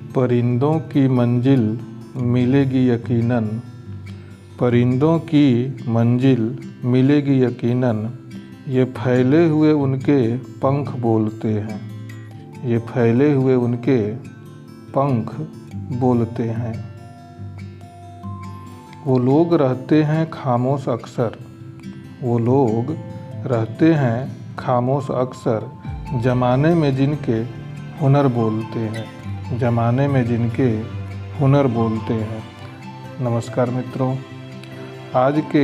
परिंदों की मंजिल मिलेगी यकीनन। परिंदों की मंजिल मिलेगी यकीनन। ये फैले हुए उनके पंख बोलते हैं। ये फैले हुए उनके पंख बोलते हैं। वो लोग रहते हैं खामोश अक्सर। वो लोग रहते हैं खामोश अक्सर। ज़माने में जिनके हुनर बोलते हैं। ज़माने में जिनके हुनर बोलते हैं। नमस्कार मित्रों, आज के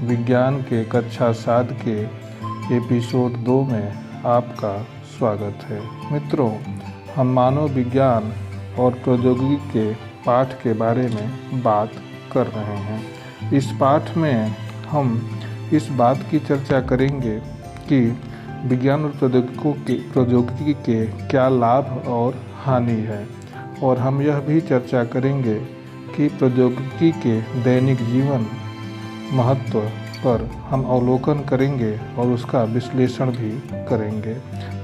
विज्ञान के कक्षा 7 के एपिसोड 2 में आपका स्वागत है। मित्रों, हम मानव विज्ञान और प्रौद्योगिकी के पाठ के बारे में बात कर रहे हैं। इस पाठ में हम इस बात की चर्चा करेंगे कि विज्ञान और प्रौद्योगिकी के क्या लाभ और हानि है, और हम यह भी चर्चा करेंगे कि प्रौद्योगिकी के दैनिक जीवन महत्व पर हम अवलोकन करेंगे और उसका विश्लेषण भी करेंगे।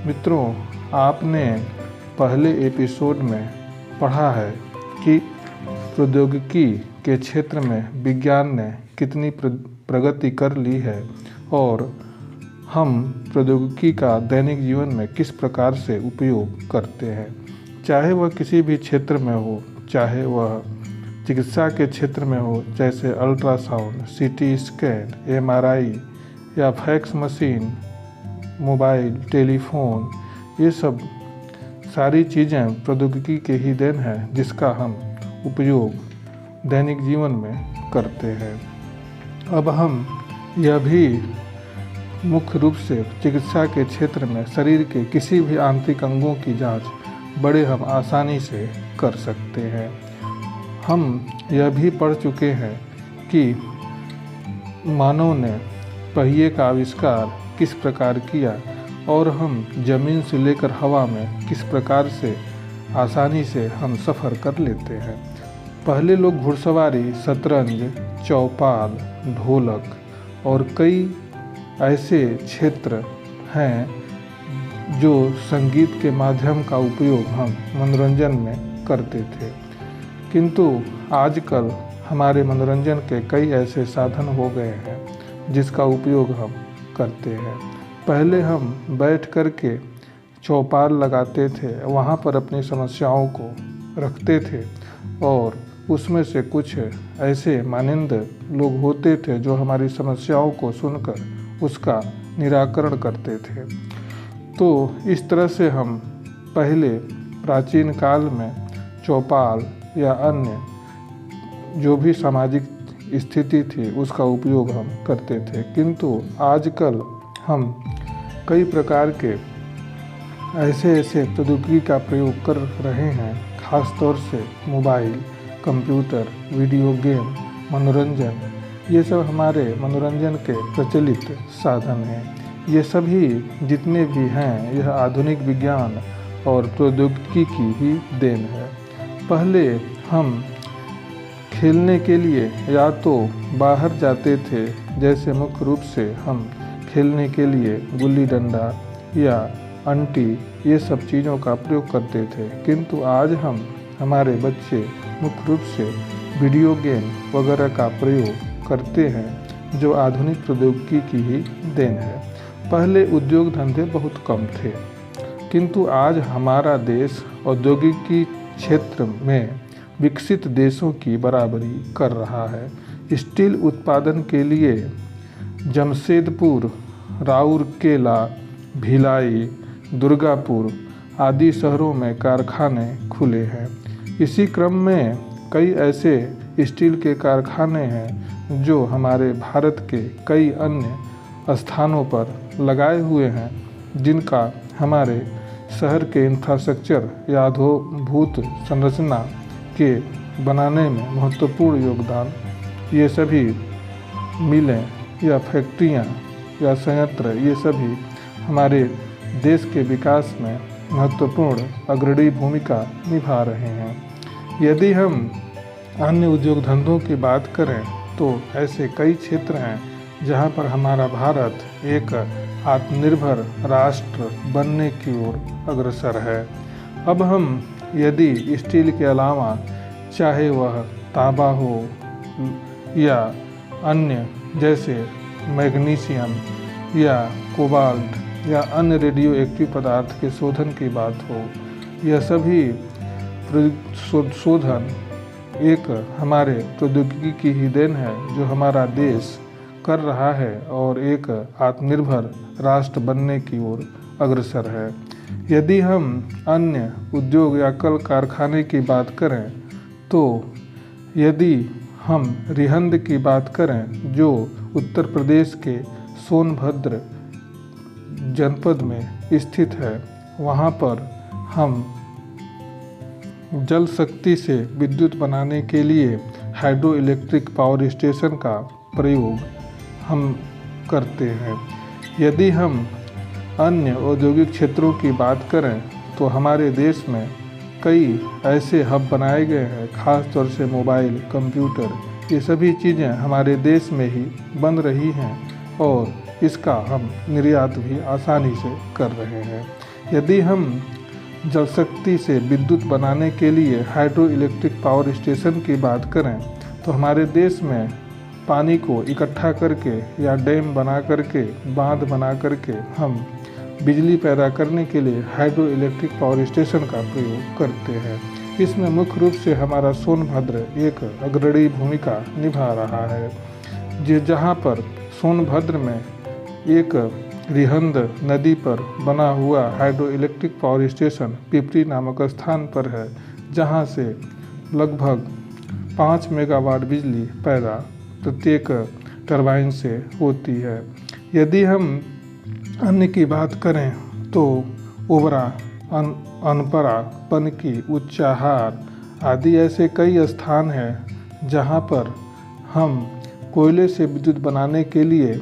मित्रों, आपने पहले एपिसोड में पढ़ा है कि प्रौद्योगिकी के क्षेत्र में विज्ञान ने कितनी प्रगति कर ली है और हम प्रौद्योगिकी का दैनिक जीवन में किस प्रकार से उपयोग करते हैं। चाहे वह किसी भी क्षेत्र में हो, चाहे वह चिकित्सा के क्षेत्र में हो, जैसे अल्ट्रासाउंड, सीटी स्कैन, एमआरआई या फैक्स मशीन, मोबाइल, टेलीफोन, ये सब सारी चीज़ें प्रौद्योगिकी के ही देन है, जिसका हम उपयोग दैनिक जीवन में करते हैं। अब हम यह भी मुख्य रूप से चिकित्सा के क्षेत्र में शरीर के किसी भी आंतरिक अंगों की जांच बड़े हम आसानी से कर सकते हैं। हम यह भी पढ़ चुके हैं कि मानव ने पहिए का आविष्कार किस प्रकार किया और हम जमीन से लेकर हवा में किस प्रकार से आसानी से हम सफ़र कर लेते हैं। पहले लोग घुड़सवारी, शतरंज, चौपाल, ढोलक और कई ऐसे क्षेत्र हैं जो संगीत के माध्यम का उपयोग हम मनोरंजन में करते थे। किंतु आजकल हमारे मनोरंजन के कई ऐसे साधन हो गए हैं जिसका उपयोग हम करते हैं। पहले हम बैठ कर के चौपाल लगाते थे, वहाँ पर अपनी समस्याओं को रखते थे और उसमें से कुछ ऐसे मानिंद लोग होते थे जो हमारी समस्याओं को सुनकर उसका निराकरण करते थे। तो इस तरह से हम पहले प्राचीन काल में चौपाल या अन्य जो भी सामाजिक स्थिति थी उसका उपयोग हम करते थे। किंतु आजकल हम कई प्रकार के ऐसे प्रौद्योगिकी का प्रयोग कर रहे हैं, खास तौर से मोबाइल, कंप्यूटर, वीडियो गेम, मनोरंजन, ये सब हमारे मनोरंजन के प्रचलित साधन हैं। ये सभी जितने भी हैं यह आधुनिक विज्ञान और प्रौद्योगिकी की ही देन है। पहले हम खेलने के लिए या तो बाहर जाते थे, जैसे मुख्य रूप से हम खेलने के लिए गुल्ली डंडा या अंटी, ये सब चीज़ों का प्रयोग करते थे। किंतु आज हम हमारे बच्चे मुख्य रूप से वीडियो गेम वगैरह का प्रयोग करते हैं, जो आधुनिक प्रौद्योगिकी की ही देन है। पहले उद्योग धंधे बहुत कम थे, किंतु आज हमारा देश औद्योगिकी क्षेत्र में विकसित देशों की बराबरी कर रहा है। स्टील उत्पादन के लिए जमशेदपुर, राउरकेला, भिलाई, दुर्गापुर आदि शहरों में कारखाने खुले हैं। इसी क्रम में कई ऐसे स्टील के कारखाने हैं जो हमारे भारत के कई अन्य स्थानों पर लगाए हुए हैं, जिनका हमारे शहर के इंफ्रास्ट्रक्चर या आधारभूत संरचना के बनाने में महत्वपूर्ण योगदान ये सभी मिलें या फैक्ट्रियाँ या संयंत्र, ये सभी हमारे देश के विकास में महत्वपूर्ण अग्रणी भूमिका निभा रहे हैं। यदि हम अन्य उद्योग धंधों की बात करें तो ऐसे कई क्षेत्र हैं जहां पर हमारा भारत एक आत्मनिर्भर राष्ट्र बनने की ओर अग्रसर है। अब हम यदि स्टील के अलावा चाहे वह तांबा हो या अन्य जैसे मैग्नीशियम या कोबाल्ट या अन्य रेडियो एक्टिव पदार्थ के शोधन की बात हो, यह सभी शोधन एक हमारे प्रौद्योगिकी की ही देन है जो हमारा देश कर रहा है और एक आत्मनिर्भर राष्ट्र बनने की ओर अग्रसर है। यदि हम अन्य उद्योग या कल कारखाने की बात करें तो यदि हम रिहंद की बात करें जो उत्तर प्रदेश के सोनभद्र जनपद में स्थित है, वहाँ पर हम जल शक्ति से विद्युत बनाने के लिए हाइड्रो इलेक्ट्रिक पावर स्टेशन का प्रयोग हम करते हैं। यदि हम अन्य औद्योगिक क्षेत्रों की बात करें तो हमारे देश में कई ऐसे हब बनाए गए हैं, ख़ास तौर से मोबाइल, कंप्यूटर, ये सभी चीज़ें हमारे देश में ही बन रही हैं और इसका हम निर्यात भी आसानी से कर रहे हैं। यदि हम जल शक्ति से विद्युत बनाने के लिए हाइड्रो इलेक्ट्रिक पावर स्टेशन की बात करें तो हमारे देश में पानी को इकट्ठा करके या डैम बना करके, बांध बना करके हम बिजली पैदा करने के लिए हाइड्रो इलेक्ट्रिक पावर स्टेशन का प्रयोग करते हैं। इसमें मुख्य रूप से हमारा सोनभद्र एक अग्रणी भूमिका निभा रहा है। जहाँ पर सोनभद्र में एक रिहंद नदी पर बना हुआ hydro electric power station Pipri नामक स्थान पर है, जहाँ से लगभग 5 मेगावाट बिजली पैदा प्रत्येक टरबाइन से होती है। यदि हम अन्य की बात करें तो ओबरा, अनपरा, पनकी, उच्चाहार आदि ऐसे कई स्थान हैं जहां पर हम कोयले से विद्युत बनाने के लिए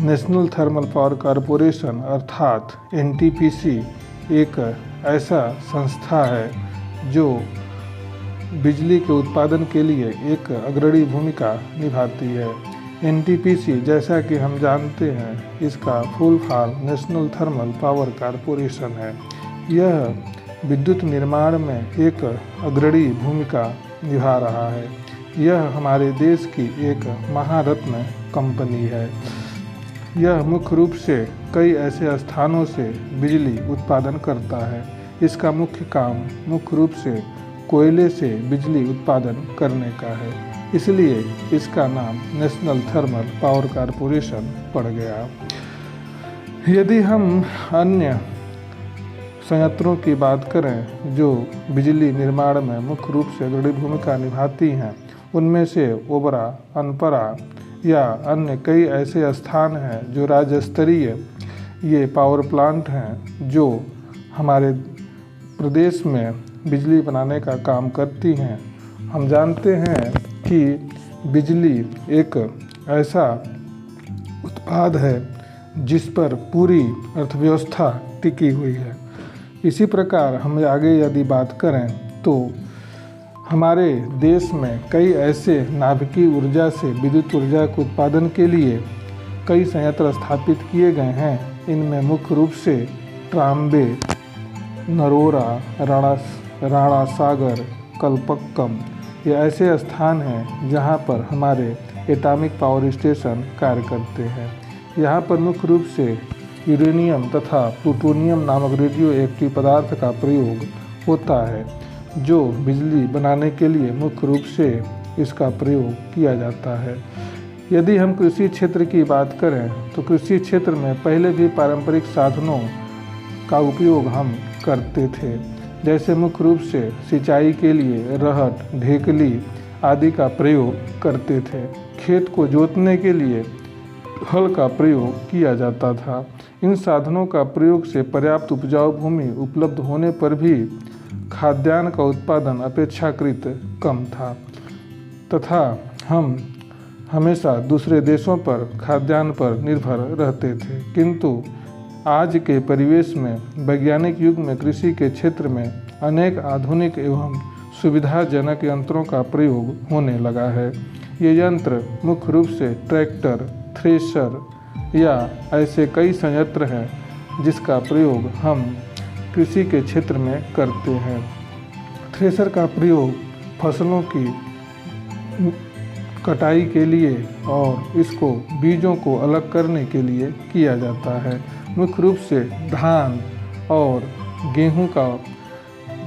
नेशनल थर्मल पावर कॉरपोरेशन अर्थात NTPC एक ऐसा संस्था है जो बिजली के उत्पादन के लिए एक अग्रणी भूमिका निभाती है। NTPC जैसा कि हम जानते हैं इसका full form national thermal power corporation है। यह विद्युत निर्माण में एक अग्रणी भूमिका निभा रहा है। यह हमारे देश की एक महारत्न कंपनी है। यह मुख्य रूप से कई ऐसे स्थानों से बिजली उत्पादन करता है। इसका मुख्य काम मुख्य रूप से कोयले से बिजली उत्पादन करने का है, इसलिए इसका नाम नेशनल थर्मल पावर कॉरपोरेशन पड़ गया। यदि हम अन्य संयंत्रों की बात करें जो बिजली निर्माण में मुख्य रूप से अग्रणी भूमिका निभाती हैं, उनमें से ओबरा, अनपरा या अन्य कई ऐसे स्थान हैं जो राज्य स्तरीय ये पावर प्लांट हैं जो हमारे प्रदेश में बिजली बनाने का काम करती हैं। हम जानते हैं कि बिजली एक ऐसा उत्पाद है जिस पर पूरी अर्थव्यवस्था टिकी हुई है। इसी प्रकार हम आगे यदि बात करें तो हमारे देश में कई ऐसे नाभिकीय ऊर्जा से विद्युत ऊर्जा के उत्पादन के लिए कई संयंत्र स्थापित किए गए हैं। इनमें मुख्य रूप से ट्राम्बे, नरोरा, राणा सागर, कलपक्कम ये ऐसे स्थान हैं जहां पर हमारे एटॉमिक पावर स्टेशन कार्य करते हैं। यहाँ पर मुख्य रूप से यूरेनियम तथा प्लूटोनियम नामक रेडियो एक्टिव पदार्थ का प्रयोग होता है, जो बिजली बनाने के लिए मुख्य रूप से इसका प्रयोग किया जाता है। यदि हम कृषि क्षेत्र की बात करें तो कृषि क्षेत्र में पहले भी पारंपरिक साधनों का उपयोग हम करते थे, जैसे मुख्य रूप से सिंचाई के लिए रहट, ढेकली आदि का प्रयोग करते थे। खेत को जोतने के लिए हल का प्रयोग किया जाता था। इन साधनों का प्रयोग से पर्याप्त उपजाऊ भूमि उपलब्ध होने पर भी खाद्यान्न का उत्पादन अपेक्षाकृत कम था तथा हम हमेशा दूसरे देशों पर खाद्यान्न पर निर्भर रहते थे। किंतु आज के परिवेश में वैज्ञानिक युग में कृषि के क्षेत्र में अनेक आधुनिक एवं सुविधाजनक यंत्रों का प्रयोग होने लगा है। ये यंत्र मुख्य रूप से ट्रैक्टर, थ्रेशर या ऐसे कई संयंत्र हैं जिसका प्रयोग हम कृषि के क्षेत्र में करते हैं। थ्रेशर का प्रयोग फसलों की कटाई के लिए और इसको बीजों को अलग करने के लिए किया जाता है। मुख्य रूप से धान और गेहूं का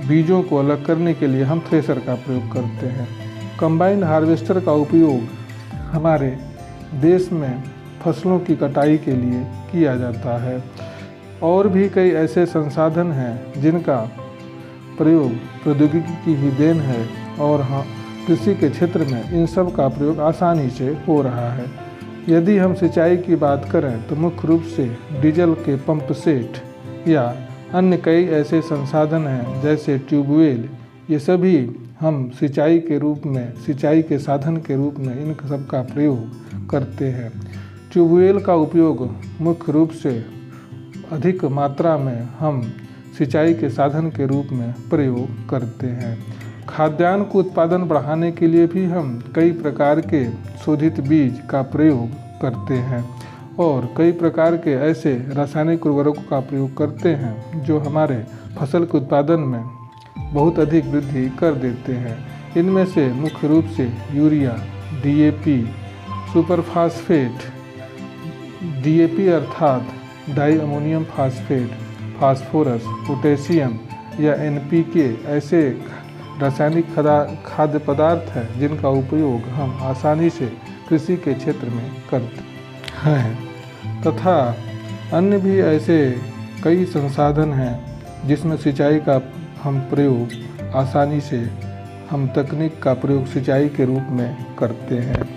बीजों को अलग करने के लिए हम थ्रेशर का प्रयोग करते हैं। कंबाइन हार्वेस्टर का उपयोग हमारे देश में फसलों की कटाई के लिए किया जाता है। और भी कई ऐसे संसाधन हैं जिनका प्रयोग प्रौद्योगिकी की ही देन है और कृषि के क्षेत्र में इन सब का प्रयोग आसानी से हो रहा है। यदि हम सिंचाई की बात करें तो मुख्य रूप से डीजल के पंप सेट या अन्य कई ऐसे संसाधन हैं जैसे ट्यूबवेल, ये सभी हम सिंचाई के रूप में, सिंचाई के साधन के रूप में इन सब का प्रयोग करते हैं। ट्यूबवेल का उपयोग मुख्य रूप से अधिक मात्रा में हम सिंचाई के साधन के रूप में प्रयोग करते हैं। खाद्यान्न को उत्पादन बढ़ाने के लिए भी हम कई प्रकार के शोधित बीज का प्रयोग करते हैं और कई प्रकार के ऐसे रासायनिक उर्वरकों का प्रयोग करते हैं जो हमारे फसल के उत्पादन में बहुत अधिक वृद्धि कर देते हैं। इनमें से मुख्य रूप से यूरिया, डीएपी, सुपरफास्फेट, डीएपी अर्थात di ammonium phosphate, phosphorus, potassium या एनपीके ऐसे रासायनिक खाद्य पदार्थ हैं जिनका उपयोग हम आसानी से कृषि के क्षेत्र में करते हैं तथा अन्य भी ऐसे कई संसाधन हैं जिसमें सिंचाई का हम प्रयोग आसानी से हम तकनीक का प्रयोग सिंचाई के रूप में करते हैं।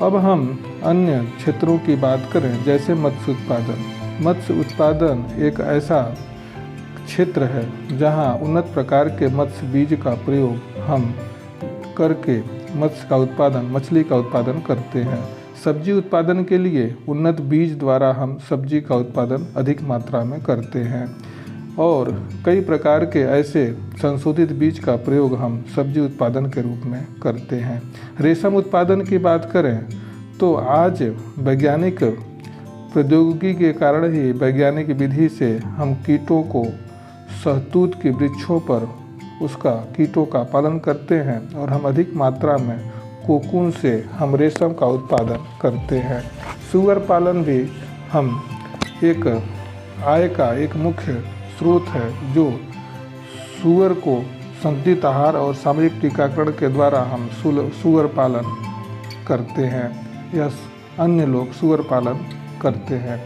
अब हम अन्य क्षेत्रों की बात करें जैसे मत्स्य उत्पादन। मत्स्य उत्पादन एक ऐसा क्षेत्र है जहां उन्नत प्रकार के मत्स्य बीज का प्रयोग हम करके मत्स्य का उत्पादन, मछली का उत्पादन करते हैं। सब्जी उत्पादन के लिए उन्नत बीज द्वारा हम सब्जी का उत्पादन अधिक मात्रा में करते हैं और कई प्रकार के ऐसे संशोधित बीज का प्रयोग हम सब्जी उत्पादन के रूप में करते हैं। रेशम उत्पादन की बात करें तो आज वैज्ञानिक प्रौद्योगिकी के कारण ही वैज्ञानिक विधि से हम कीटों को शहतूत के वृक्षों पर उसका कीटों का पालन करते हैं और हम अधिक मात्रा में कोकून से हम रेशम का उत्पादन करते हैं। सूअर पालन भी हम एक आय का एक मुख्य स्रोत है जो सूअर को संतुलित आहार और सामूहिक टीकाकरण के द्वारा हम सूअर पालन करते हैं या अन्य लोग सूअर पालन करते हैं।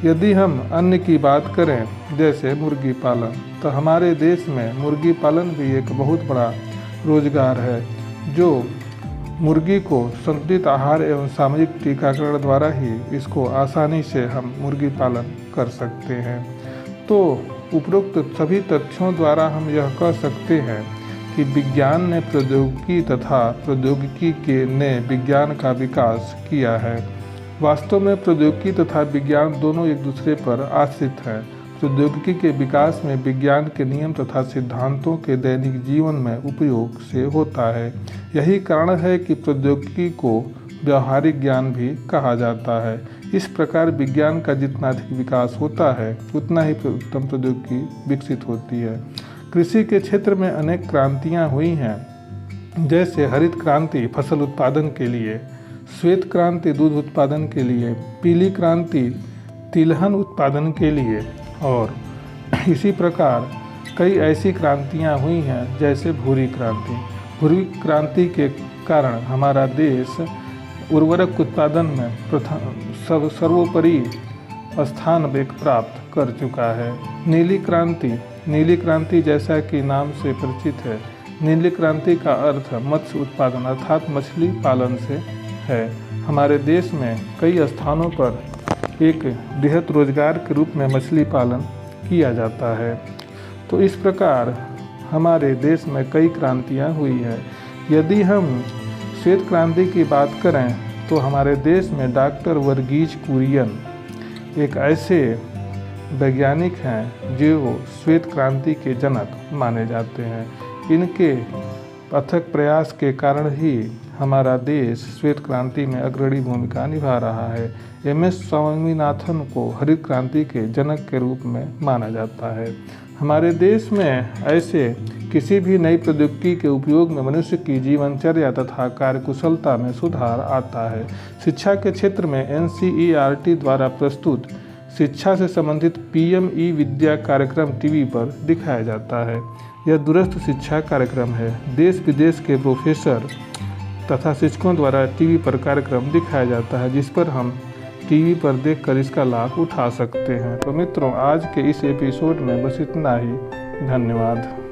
यदि हम अन्य की बात करें जैसे मुर्गी पालन तो हमारे देश में मुर्गी पालन भी एक बहुत बड़ा रोजगार है जो मुर्गी को संतुलित आहार एवं सामूहिक टीकाकरण द्वारा ही इसको आसानी से हम मुर्गी पालन कर सकते हैं। तो उपरोक्त सभी तथ्यों द्वारा हम यह कह सकते हैं कि विज्ञान ने प्रौद्योगिकी तथा प्रौद्योगिकी ने विज्ञान का विकास किया है। वास्तव में प्रौद्योगिकी तथा विज्ञान दोनों एक दूसरे पर आश्रित हैं। प्रौद्योगिकी के विकास में विज्ञान के नियम तथा सिद्धांतों के दैनिक जीवन में उपयोग से होता है। यही कारण है कि प्रौद्योगिकी को व्यवहारिक ज्ञान भी कहा जाता है। इस प्रकार विज्ञान का जितना अधिक विकास होता है उतना ही उत्तम प्रौद्योगिकी विकसित होती है। कृषि के क्षेत्र में अनेक क्रांतियाँ हुई हैं जैसे हरित क्रांति फसल उत्पादन के लिए, श्वेत क्रांति दूध उत्पादन के लिए, पीली क्रांति तिलहन उत्पादन के लिए और इसी प्रकार कई ऐसी क्रांतियाँ हुई हैं जैसे भूरी क्रांति। भूरी क्रांति के कारण हमारा देश उर्वरक उत्पादन में सर्वोपरि स्थान प्राप्त कर चुका है। नीली क्रांति जैसा कि नाम से परिचित है, नीली क्रांति का अर्थ मत्स्य उत्पादन अर्थात मछली पालन से है। हमारे देश में कई स्थानों पर एक बृहत रोजगार के रूप में मछली पालन किया जाता है। तो इस प्रकार हमारे देश में कई क्रांतियाँ हुई है। यदि हम श्वेत क्रांति की बात करें तो हमारे देश में डॉक्टर वर्गीज कुरियन एक ऐसे वैज्ञानिक हैं जो श्वेत क्रांति के जनक माने जाते हैं। इनके अथक प्रयास के कारण ही हमारा देश श्वेत क्रांति में अग्रणी भूमिका निभा रहा है। MS स्वामीनाथन को हरित क्रांति के जनक के रूप में माना जाता है। हमारे देश में ऐसे किसी भी नई प्रौद्योगिकी के उपयोग में मनुष्य की जीवनचर्या तथा कार्यकुशलता में सुधार आता है। शिक्षा के क्षेत्र में NCERT द्वारा प्रस्तुत शिक्षा से संबंधित PM ई-विद्या कार्यक्रम टीवी पर दिखाया जाता है। यह दूरस्थ शिक्षा कार्यक्रम है। देश विदेश के प्रोफेसर तथा शिक्षकों द्वारा टीवी पर कार्यक्रम दिखाया जाता है, जिस पर हम टीवी पर देखकर इसका लाभ उठा सकते हैं। तो मित्रों, आज के इस एपिसोड में बस इतना ही। धन्यवाद।